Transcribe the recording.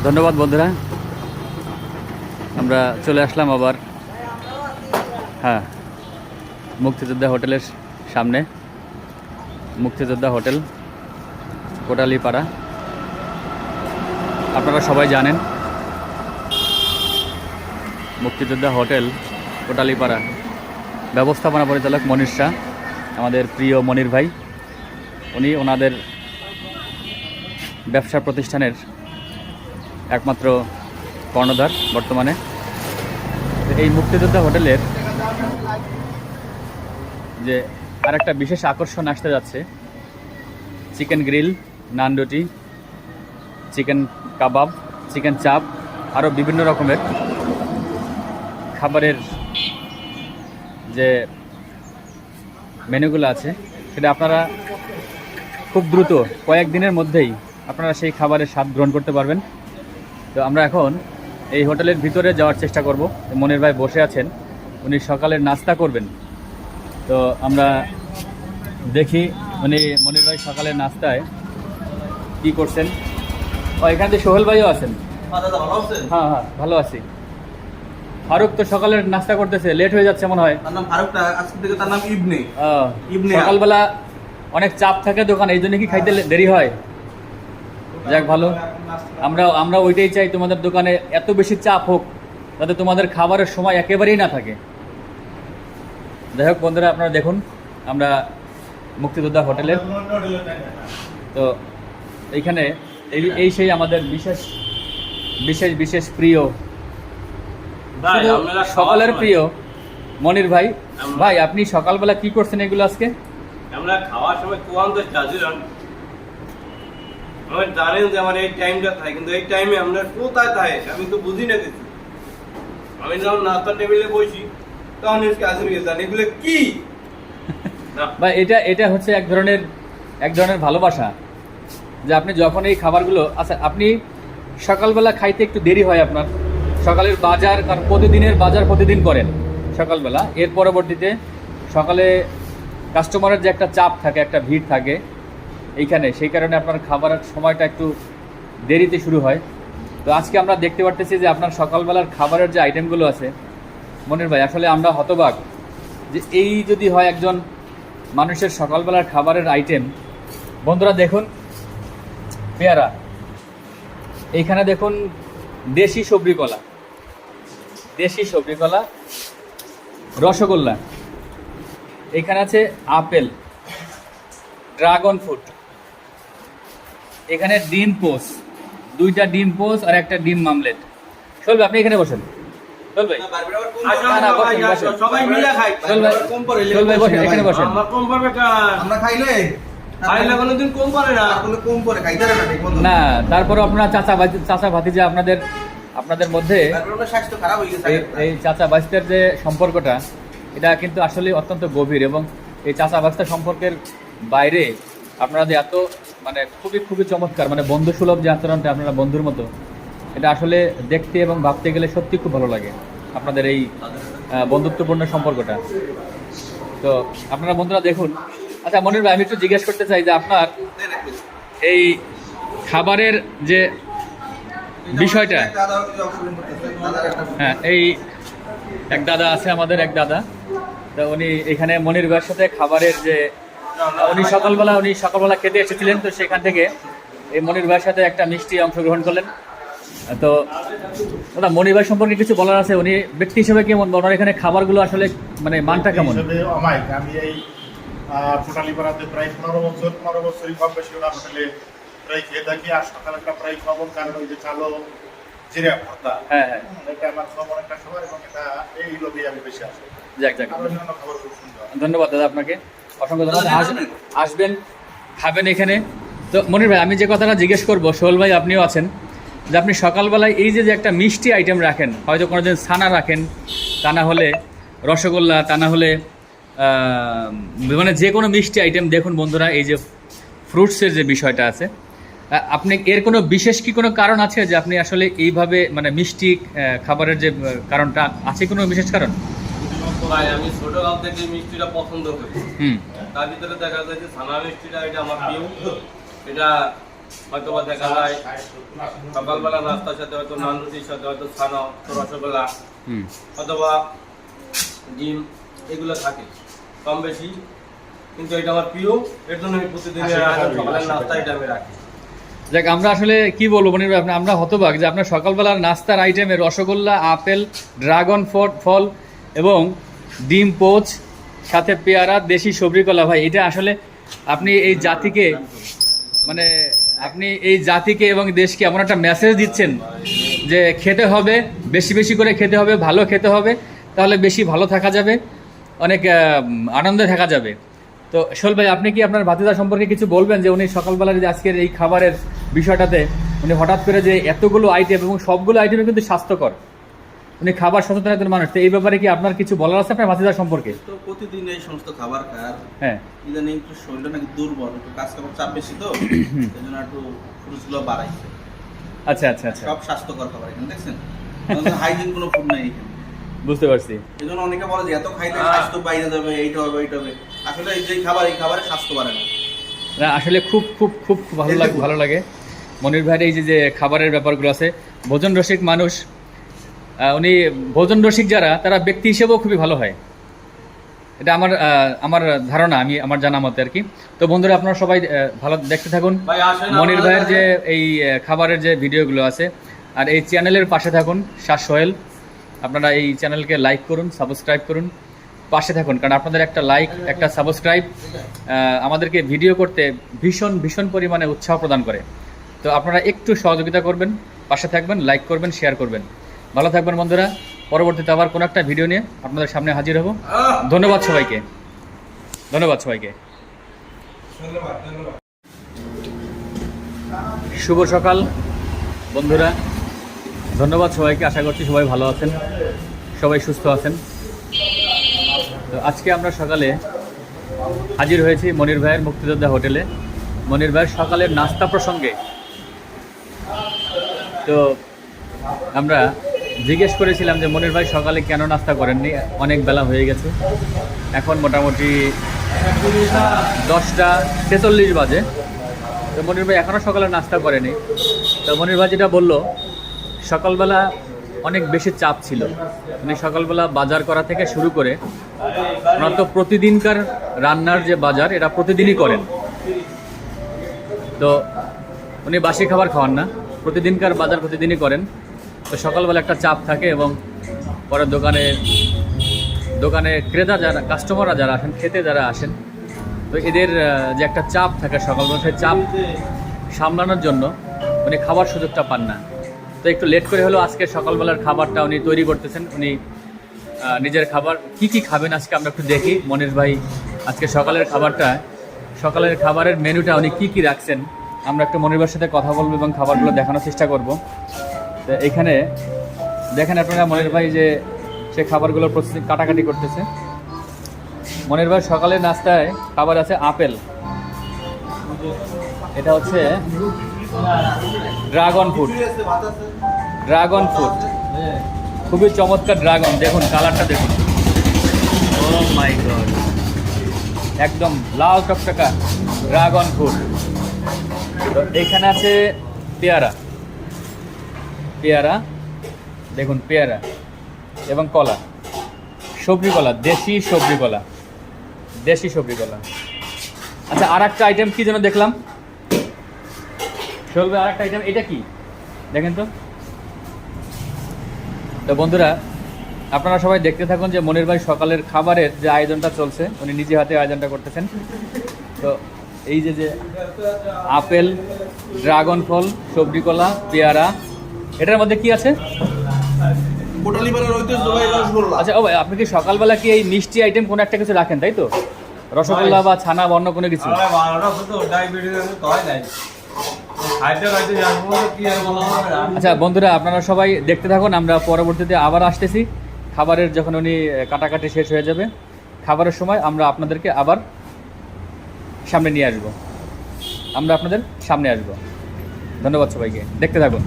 ধন্যবাদ বন্ধুরা, আমরা চলে আসলাম আবার মুক্তিযোদ্ধা হোটেলের সামনে। মুক্তিযোদ্ধা হোটেল, কোটালীপাড়া। আপনারা সবাই জানেন মুক্তিযোদ্ধা হোটেল কোটালীপাড়া ব্যবস্থাপনা পরিচালক মনির শাহ, আমাদের প্রিয় মনির ভাই। উনি ওনাদের ব্যবসা প্রতিষ্ঠানের একমাত্র কর্ণধার বর্তমানে। এই মুক্তিযোদ্ধা হোটেলের যে আরেকটা বিশেষ আকর্ষণ আসতে যাচ্ছে, চিকেন গ্রিল, নান রুটি, চিকেন কাবাব, চিকেন চাপ, আরও বিভিন্ন রকমের খাবারের যে মেনুগুলো আছে সেটা আপনারা খুব দ্রুত কয়েকদিনের মধ্যেই আপনারা সেই খাবারের স্বাদ গ্রহণ করতে পারবেন। তো আমরা এখন এই হোটেলের ভিতরে যাওয়ার চেষ্টা করব। মনির ভাই বসে আছেন, উনি সকালের নাস্তা করবেন। তো আমরা দেখি মনির ভাই সকালের নাস্তায় কি করছেন। এখান থেকে সোহেল ভাইও আছেন। হ্যাঁ, ভালো আছি। ফারুক তো সকালের নাস্তা করতেছে, লেট হয়ে যাচ্ছে মনে হয়। সকালবেলা অনেক চাপ থাকে দোকানে, এই জন্য কি খাইতে দেরি হয়? যাক, ভালো। আমরা ওইটাই চাই, তোমাদের দোকানে এত বেশি চাপ হোক যাতে তোমাদের খাবারের সময় একেবারেই না থাকে। যাই হোক বন্ধুরা, আপনারা দেখুন আমরা মুক্তিযোদ্ধা হোটেলের, তো এইখানে এই সেই আমাদের বিশেষ বিশেষ বিশেষ প্রিয়, সকলের প্রিয় মনির ভাই। ভাই, আপনি সকালবেলা কি করছেন এগুলো আজকে? আমরা খাওয়ার সময় ক্লান্ত ছিলাম, আমার জানেন যে আমার এই টাইমটা থাকে, কিন্তু এই টাইমে আমরা কোথায় থাকে আমি তো বুঝি না কিছু। আমি যখন নাস্তার টেবিলে বসি তখন কাজে গেছেন, এগুলো কি ভাই? এটা হচ্ছে এক ধরনের ভালোবাসা, যে আপনি যখন এই খাবারগুলো, আচ্ছা আপনি সকালবেলা খাইতে একটু দেরি হয় আপনার, সকালের বাজার, কারণ প্রতিদিনের বাজার প্রতিদিন করেন সকালবেলা, এর পরবর্তীতে সকালে কাস্টমারের যে একটা চাপ থাকে, একটা ভিড় থাকে এইখানে, সেই কারণে আপনার খাবারের সময়টা একটু দেরিতে শুরু হয়। তো আজকে আমরা দেখতে পারতেছি যে আপনার সকালবেলার খাবারের যে আইটেমগুলো আছে মনির ভাই, আসলে আমরা হতবাক যে এই যদি হয় একজন মানুষের সকালবেলার খাবারের আইটেম। বন্ধুরা দেখুন, পেয়ারা, এইখানে দেখুন দেশি সবজি কলা, রসগোল্লা, এখানে আছে আপেল, ড্রাগন ফ্রুট, এখানে ডিম পোস, 2টা ডিম পোস আর একটা ডিম মামলেট। চলবে, আপনি এখানে বসেন। চলবে, এখানে বসেন। না, তারপরে আপনার চাচা ভাতিজা, আপনাদের মধ্যে এই চাচা ভাতিজার যে সম্পর্কটা, এটা কিন্তু আসলে অত্যন্ত গভীর, এবং এই চাচা ভাতিজা সম্পর্কের বাইরে আপনারা যে এত খুবই খুবই চমৎকার, বন্ধু সুলভ যে আচরণটা, আপনারা বন্ধুর মতো, এটা আসলে দেখতে এবং ভাবতে গেলে সত্যি খুব ভালো লাগে আপনাদের এই বন্ধুত্বপূর্ণ সম্পর্কটা। তো আপনারা বন্ধুরা দেখুন। আচ্ছা মনির ভাই, আমি একটু জিজ্ঞেস করতে চাই যে আপনার এই খাবারের যে বিষয়টা, এই এক দাদা আছে, আমাদের এক দাদা, তো উনি এখানে মনির ভাইয়ের সাথে খাবারের যে উনি সকালবেলা খেতে এসেছিলেন, তো সেখান থেকে এই মনির ভাইয়ের সাথে একটা মিষ্টি অংশগ্রহণ করলেন। তো দাদা, মনির ভাই সম্পর্কে কিছু বলার আছে, উনি ব্যক্তি হিসেবে কেমন, ওনার এখানে খাবারগুলো আসলে মানটা কেমন? আমি এই কোটালীপাড়াতে প্রায় 15 বছরই কম বেশি ওনার হোটেলে প্রায় খেয়ে থাকি, আর সকালটা প্রায় খাবো, কারণ ওই যে কালো জিরা ভর্তা, এটা আমার খাবার একটা সময়, এবং এটা এই লোভে আমি বেশি আসি। যাক, খাবার খুব সুন্দর। ধন্যবাদ দাদা, আপনাকে অসংখ্য ধন্যবাদ। আসবেন, খাবেন এখানে। তো মনির ভাই, আমি যে কথাটা জিজ্ঞেস করবো, সোহেল ভাই আপনিও আছেন, যে আপনি সকালবেলায় এই যে একটা মিষ্টি আইটেম রাখেন, হয়তো কোনো দিন ছানা রাখেন, তা না হলে রসগোল্লা, তা না হলে যে কোনো মিষ্টি আইটেম। দেখুন বন্ধুরা, এই যে ফ্রুটসের যে বিষয়টা আছে, আপনি এর কোনো বিশেষ কি কোনো কারণ আছে যে আপনি আসলে এইভাবে মিষ্টি খাবারের যে কারণটা আছে, কোনো বিশেষ কারণ? ভাই, আমি ছোটকাল থেকে মিষ্টিটা পছন্দ করি। তার ভিতরে দেখা যায় যে ছানা মিষ্টিটা, এটা আমার প্রিয়। এটা হয়তো বা দেখা যায় সকালবেলা নাস্তার সাথে হয়তো নান রুটির সাথে হয়তো ছানা, রসগোল্লা অথবা ডিম এগুলো থাকে কম বেশি, কিন্তু এটা আমার প্রিয়, এর জন্য আমি প্রতিদিনের সকালের নাস্তা এটা আমি রাখি। দেখ আমরা আসলে কি বলবো মনির ভাই, আমরা হতবাক যে আপনার সকালবেলার নাস্তার আইটেমে রসগোল্লা, আপেল, ড্রাগন ফল এবং ডিম পোচ, সাথে পেয়ারা, দেশি সবজি কলা। ভাই এটা আসলে আপনি এই জাতিকে মানে আপনি এই জাতিকে এবং দেশকে এমন একটা মেসেজ দিচ্ছেন যে খেতে হবে, বেশি বেশি করে খেতে হবে, ভালো খেতে হবে, তাহলে বেশি ভালো থাকা যাবে, অনেক আনন্দে থাকা যাবে। তো শোল ভাই, আপনি কি আপনার ভাতিজা সম্পর্কে কিছু বলবেন যে উনি সকালবেলার যে আজকের এই খাবারের বিষয়টাতে উনি হঠাৎ করে যে এতগুলো আইটেম এবং সবগুলো আইটেমে কিন্তু স্বাস্থ্যকর, উনি খাবার সচেতন একজন মানুষ, তো এই ব্যাপারে কি আপনার কিছু বলার আছে আপনার ভাতিজা সম্পর্কে? তো প্রতিদিন এই সমস্ত খাবার খায়, হ্যাঁ ইদানিং একটু শরীরটা নাকি দুর্বল, একটু কাজ কামার চাপ বেশি, তো এই জন্য একটু খরচগুলো বাড়াইছে। আচ্ছা আচ্ছা আচ্ছা, সব স্বাস্থ্যকর খাবার এখানে দেখছেন, হাইজিন কোনো ফুড নাই এখানে। বুঝতে পারছি। এই জন্য অনেকে বলে যে এত খাইলে স্বাস্থ্য বাইরে যাবে, এইটা হবে এইটা হবে, আসলে এই যে খাবার, এই খাবারে স্বাস্থ্য বাড়ে না। না আসলে খুব খুব খুব ভালো লাগে মনির ভাইয়ের এই যে খাবারের ব্যাপারগুলো আছে। ভোজন রসিক মানুষ উনি, ভোজন রসিক যারা তারা ব্যক্তি হিসেবেও খুবই ভালো হয়, এটা আমার ধারণা, আমার জানা মতে আর কি। তো বন্ধুরা আপনারা সবাই ভালো দেখতে থাকুন মনির ভাইয়ের যে এই খাবারের যে ভিডিওগুলো আছে, আর এই চ্যানেলের পাশে থাকুন শাহ সোহেল। আপনারা এই চ্যানেলকে লাইক করুন, সাবস্ক্রাইব করুন, পাশে থাকুন, কারণ আপনাদের একটা লাইক, একটা সাবস্ক্রাইব আমাদেরকে ভিডিও করতে ভীষণ পরিমাণে উৎসাহ প্রদান করে। তো আপনারা একটু সহযোগিতা করবেন, পাশে থাকবেন, লাইক করবেন, শেয়ার করবেন। ভালো থাকবেন বন্ধুরা, পরবর্তীতে আবার কোনো একটা ভিডিও নিয়ে আপনাদের সামনে হাজির হব। ধন্যবাদ সবাইকে, ধন্যবাদ সবাইকে। শুভ সকাল বন্ধুরা, ধন্যবাদ সবাইকে। আশা করছি সবাই ভালো আছেন, সবাই সুস্থ আছেন। তো আজকে আমরা সকালে হাজির হয়েছি মনির ভাইয়ের মুক্তিযোদ্ধা হোটেলে, মনির ভাইয়ের সকালের নাস্তা প্রসঙ্গে। তো আমরা জিজ্ঞেস করেছিলাম যে মনির ভাই সকালে কেন নাস্তা করেননি, অনেক বেলা হয়ে গেছে, এখন মোটামুটি 10:46 বাজে। তো মনির ভাই এখনও সকালে নাস্তা করেনি। তো মনির ভাই যেটা বললো, সকালবেলা অনেক বেশি চাপ ছিল, উনি সকালবেলা বাজার করা থেকে শুরু করে ওনার তো প্রতিদিনকার রান্নার যে বাজার এটা প্রতিদিনই করেন। তো উনি বাসি খাবার খাওয়ান না, প্রতিদিনকার বাজার প্রতিদিনই করেন। তো সকালবেলা একটা চাপ থাকে, এবং পরে দোকানে ক্রেতা যারা, কাস্টমাররা যারা আসেন, খেতে যারা আসেন, তো এদের যে একটা চাপ থাকে সকালবেলা, সেই চাপ সামলানোর জন্য উনি খাবার সুযোগটা পান না। তো একটু লেট করে হলেও আজকে সকালবেলার খাবারটা উনি তৈরি করতেছেন। উনি নিজের খাবার কি খাবেন আজকে আমরা একটু দেখি। মনির ভাই আজকে সকালের খাবারের মেনুটা উনি কি রাখছেন, আমরা একটু মনির ভাইয়ের সাথে কথা বলবো এবং খাবারগুলো দেখানোর চেষ্টা করব। তো এখানে দেখেন আপনারা মনির ভাই যে সে খাবারগুলোর প্রস্তুতি কাটাকাটি করতেছে। মনির ভাই সকালের নাস্তায় খাবার আছে আপেল, এটা হচ্ছে ড্রাগন ফ্রুট, খুবই চমৎকার ড্রাগন, দেখুন কালারটা দেখুন, ও মাই গড, একদম লাল টকটকা ড্রাগন ফ্রুট। তো এখানে আছে পেয়ারা, দেখুন পেয়ারা এবং কলা, সবজি কলা, দেশি সবজি কলা। আচ্ছা, আর একটা আইটেম কি যেন দেখলাম চলবে, আর একটা আইটেম, এটা কি দেখেন তো। তো বন্ধুরা আপনারা সবাই দেখতে থাকুন যে মনির ভাই সকালের খাবারের যে আয়োজনটা চলছে, উনি নিজে হাতে আয়োজনটা করতেছেন। তো এই যে আপেল, ড্রাগন ফল, সবজি কলা, পেয়ারা, এটার মধ্যে কি আছে? আচ্ছা ও ভাই, আপনি কি সকালবেলা কি এই মিষ্টি আইটেম কোনো একটা কিছু রাখেন, তাই তো? রসগোল্লা বা ছানা বা অন্য কোনো কিছু? আচ্ছা বন্ধুরা আপনারা সবাই দেখতে থাকুন, আমরা পরবর্তীতে আবার আসতেছি। খাবারের যখন উনি কাটাকাটি শেষ হয়ে যাবে, খাবারের সময় আমরা আপনাদেরকে আবার সামনে নিয়ে আসবো, ধন্যবাদ সবাইকে, দেখতে থাকুন।